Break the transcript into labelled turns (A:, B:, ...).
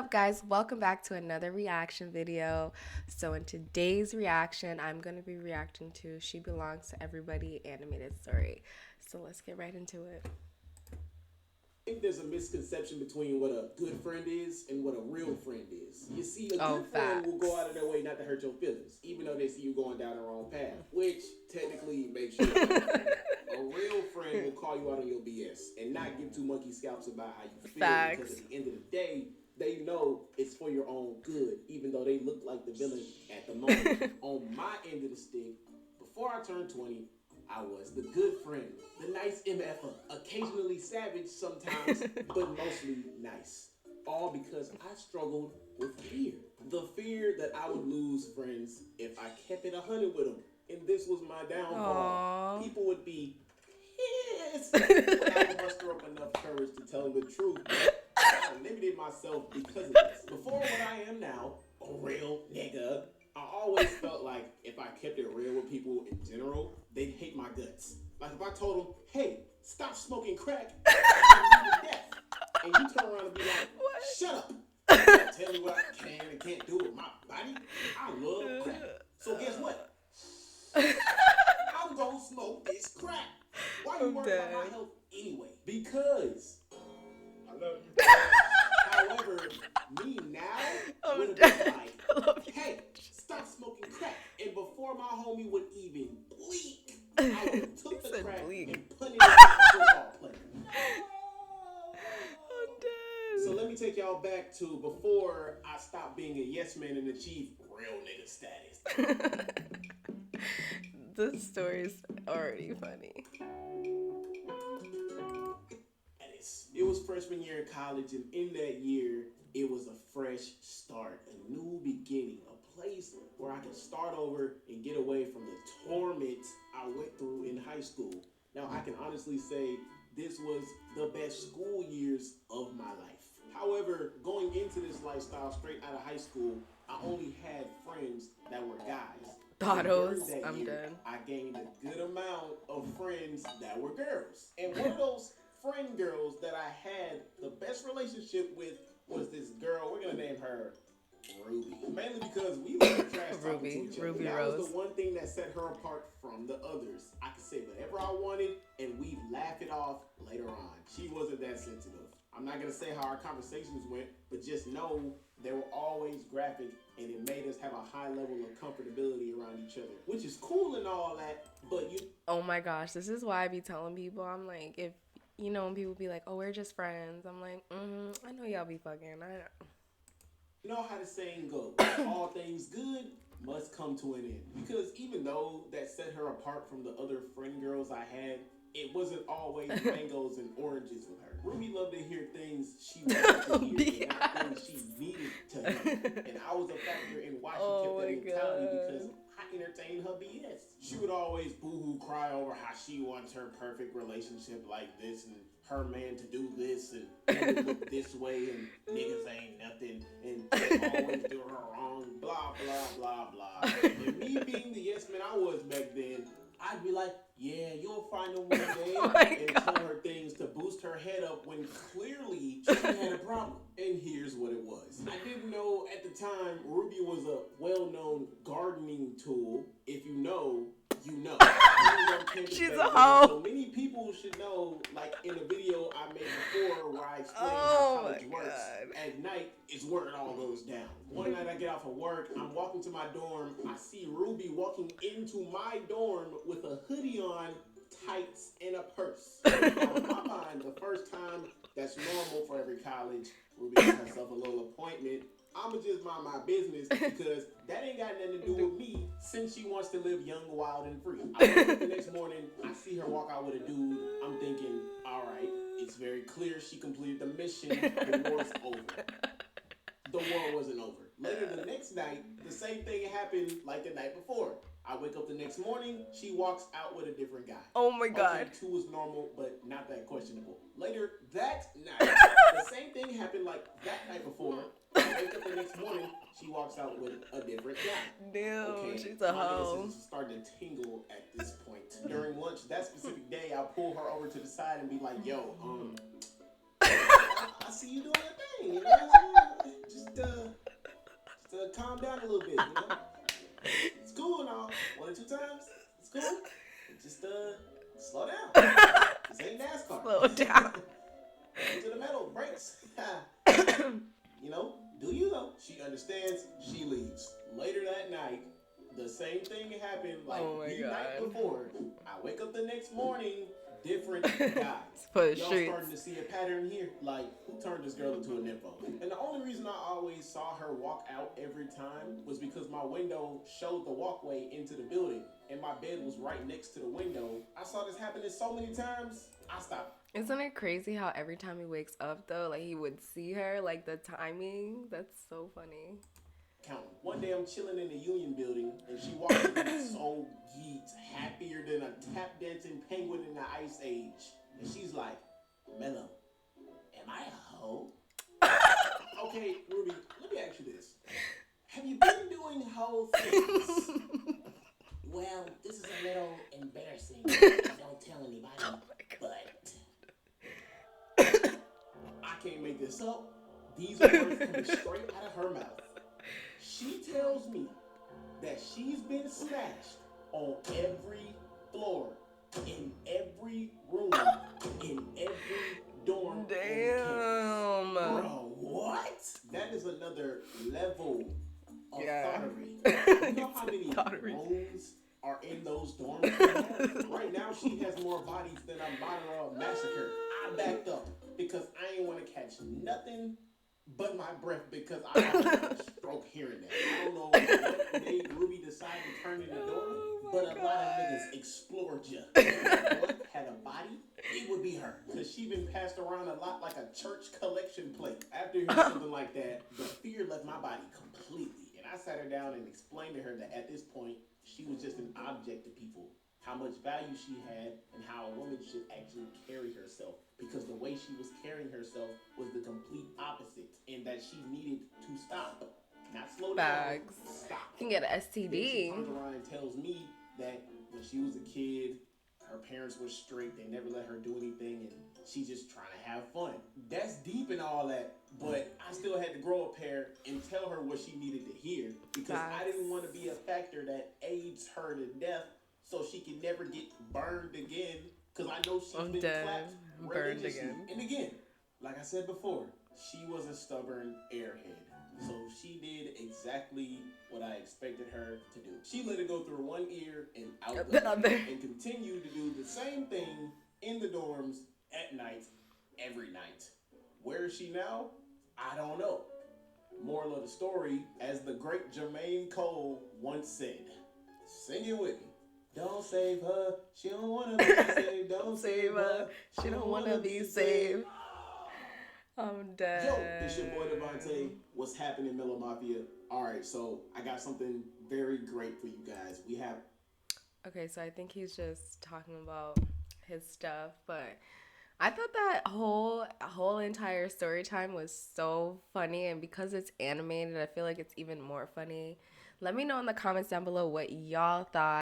A: Up guys, welcome back to another reaction video. So in today's reaction, I'm going to be reacting to She Belongs to Everybody animated story. So let's get right into it.
B: I think there's a misconception between what a good friend is and what a real friend is. You see, a good friend will go out of their way not to hurt your feelings, even though they see you going down the wrong path, which technically makes you a good friend. A real friend will call you out on your BS and not give two monkey scalps about how you feel, because at the end of the day, they know it's for your own good, even though they look like the villain at the moment. On my end of the stick, before I turned 20, I was the good friend, the nice MFer, occasionally savage sometimes, but mostly nice. All because I struggled with fear. The fear that I would lose friends if I kept it 100 with them. And this was my downfall.
A: Aww.
B: People would be pissed when I would muster up enough courage to tell them the truth. I limited myself because of this. Before what I am now, a real nigga, I always felt like if I kept it real with people in general, they'd hate my guts. Like if I told them, hey, stop smoking crack, to death, and you turn around and be like, shut up. Tell me what I can and can't do with my body. I love crack. So guess what? I'm gonna smoke this crack. Why you worried about my health anyway? Because I love you. However, me now would have been like, hey, stop smoking crack. And before my homie would even blink, I would have took the crack and put it in the football player.
A: I'm dead.
B: So let me take y'all back to before I stopped being a yes man and achieved real nigga status.
A: This story's already funny.
B: It was freshman year in college, and in that year, it was a fresh start, a new beginning, a place where I could start over and get away from the torment I went through in high school. Now, I can honestly say this was the best school years of my life. However, going into this lifestyle straight out of high school, I only had friends that were guys.
A: Thottos, I'm done.
B: I gained a good amount of friends that were girls. And one of those friend girls that I had the best relationship with was this girl. We're gonna name her Ruby, mainly because we were trash talking to each other.
A: Ruby
B: that
A: Rose
B: was the one thing that set her apart from the others. I could say whatever I wanted, and we'd laugh it off later on. She wasn't that sensitive. I'm not gonna say how our conversations went, but just know they were always graphic, and it made us have a high level of comfortability around each other, which is cool and all that. But you,
A: oh my gosh, this is why I be telling people, I'm like, if you know, when people be like, oh, we're just friends, I'm like, I know y'all be fucking.
B: You know how the saying goes, all things good must come to an end. Because even though that set her apart from the other friend girls I had, it wasn't always mangoes and oranges with her. Ruby loved to hear things she wanted to hear, and not things she needed to hear. And I was a factor in why she kept that mentality, because I entertained her BS. She would always boo-hoo cry over how she wants her perfect relationship like this, and her man to do this, and he would look this way, and niggas ain't nothing, and they always do her wrong, blah, blah, blah, blah. And me being the yes man I was back then, I'd be like, yeah, you'll find them one day, and tell her things to boost her head up when clearly she had a problem. And here's what it was. I didn't know at the time Ruby was a well-known gardening tool. If you know, you know.
A: She's a hoe.
B: So many people should know, like in a video I made before where I explained how college works. At night is where it all goes down. One night I get off of work, I'm walking to my dorm, I see Ruby walking into my dorm with a hoodie on, tights, and a purse. Now, in my mind, the first time, that's normal for every college. Ruby got herself a little appointment. I'ma just mind my business, because that ain't got nothing to do with me, since she wants to live young, wild, and free. I wake up the next morning, I see her walk out with a dude. I'm thinking, all right, it's very clear she completed the mission. The war's over. The war wasn't over. Later the next night, the same thing happened like the night before. I wake up the next morning, she walks out with a different guy.
A: Oh my God.
B: Okay, 2 is normal, but not that questionable. Later that night, the same thing happened like that night before. I wake up the next morning, she walks out with a different guy.
A: Damn,
B: okay,
A: she's a hoe.
B: My niggas is starting to tingle at this point. During lunch that specific day, I'll pull her over to the side and be like, yo, I see you doing your thing. You know what I'm saying? Just calm down a little bit. You know, it's cool and all. One or two times, it's cool. But just slow down. This ain't NASCAR.
A: Slow down.
B: Pedal to the metal, brakes. You know, do you though? She understands. She leaves. Later that night, the same thing happened like
A: Oh my
B: the night
A: god.
B: before. I wake up the next morning, different guy.
A: It's for the
B: Y'all
A: streets.
B: starting to see a pattern here. Like, who turned this girl into a nympho? And the only reason I always saw her walk out every time was because my window showed the walkway into the building, and my bed was right next to the window. I saw this happening so many times, I stopped.
A: Isn't it crazy how every time he wakes up though, like he would see her, like the timing? That's so funny.
B: Counting. One day I'm chilling in the Union building, and she walks in so geeked, happier than a tap dancing penguin in the Ice Age. And she's like, Mello, am I a hoe? Okay, Ruby, let me ask you this. Have you been doing hoe things? Well, this is a little embarrassing. Don't tell
A: Oh
B: anybody.
A: my god.
B: But I can't make this up. These are words coming straight out of her mouth. She tells me that she's been smashed on every floor, in every room, in every dorm.
A: Damn.
B: Bro, what? That is another level of
A: Yeah.
B: thottery. You know how many
A: Thottery.
B: rooms are in those dorms? Right now, she has more bodies than a Monterey massacre. I backed up because I ain't want to catch nothing but my breath because I had a stroke hearing that. I don't know what made Ruby decide to turn in the door,
A: Oh
B: but
A: my
B: a lot of
A: God.
B: niggas explored you. If one had a body, it would be her. Because she been passed around a lot like a church collection plate. After hearing something like that, the fear left my body completely. And I sat her down and explained to her that at this point, she was just an object to people. How much value she had and how a woman should actually carry herself. Because the way she was carrying herself was the complete opposite. And that she needed to stop. Not slow down,
A: Bags.
B: stop.
A: You can get an
B: Then she
A: STD.
B: turns around and tells me that when she was a kid, her parents were strict. They never let her do anything, and she's just trying to have fun. That's deep and all that, but I still had to grow a pair and tell her what she needed to hear because I didn't want to be a factor that aids her to death so she can never get burned again because I know she's
A: I'm
B: been
A: dead.
B: clapped
A: Burned
B: religiously.
A: again.
B: And again, like I said before, she was a stubborn airhead. So she did exactly what I expected her to do. She let it go through one ear and out the other, and continued to do the same thing in the dorms at night, every night. Where is she now? I don't know. Moral of the story, as the great Jermaine Cole once said, sing it with me. Don't save her, she don't wanna be saved. Don't save her,
A: She don't wanna be saved. I'm dead.
B: Yo, this your boy Devontae. What's happening, Mellow Mafia? All right, so I got something very great for you guys. We have
A: Okay, so I think he's just talking about his stuff, but I thought that whole entire story time was so funny, and because it's animated, I feel like it's even more funny. Let me know in the comments down below what y'all thought.